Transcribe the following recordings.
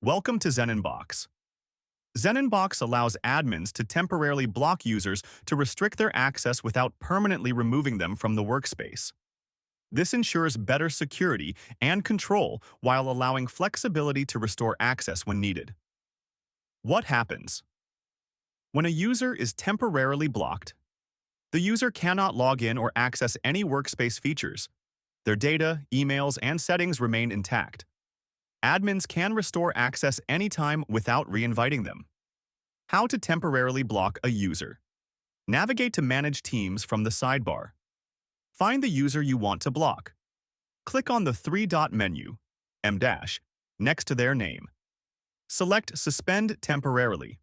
Welcome to Zeninbox. Zeninbox allows admins to temporarily block users to restrict their access without permanently removing them from the workspace. This ensures better security and control while allowing flexibility to restore access when needed. What happens? When a user is temporarily blocked, the user cannot log in or access any workspace features. Their data, emails, and settings remain intact. Admins can restore access anytime without re-inviting them. How to temporarily block a user. Navigate to Manage Teams from the sidebar. Find the user you want to block. Click on the three-dot menu, M-, next to their name. Select Suspend Temporarily.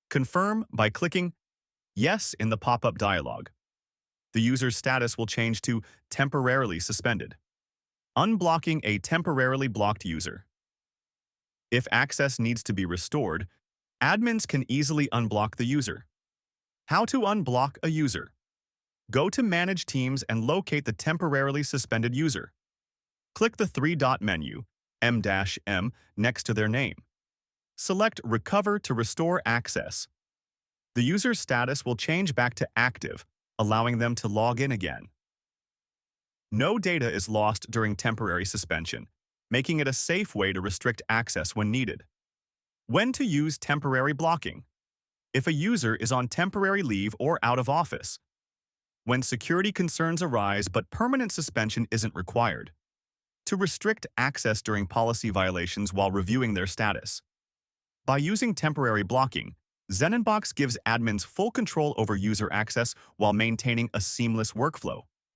Confirm by clicking Yes in the pop-up dialog. The user's status will change to Temporarily Suspended. Unblocking a temporarily blocked user. If access needs to be restored, admins can easily unblock the user. How to unblock a user? Go to Manage Teams and locate the temporarily suspended user. Click the three-dot menu, M-, next to their name. Select Recover to restore access. The user's status will change back to active, allowing them to log in again. No data is lost during temporary suspension, making it a safe way to restrict access when needed. When to use temporary blocking? If a user is on temporary leave or out of office. When security concerns arise but permanent suspension isn't required. To restrict access during policy violations while reviewing their status. By using temporary blocking, Zeninbox gives admins full control over user access while maintaining a seamless workflow.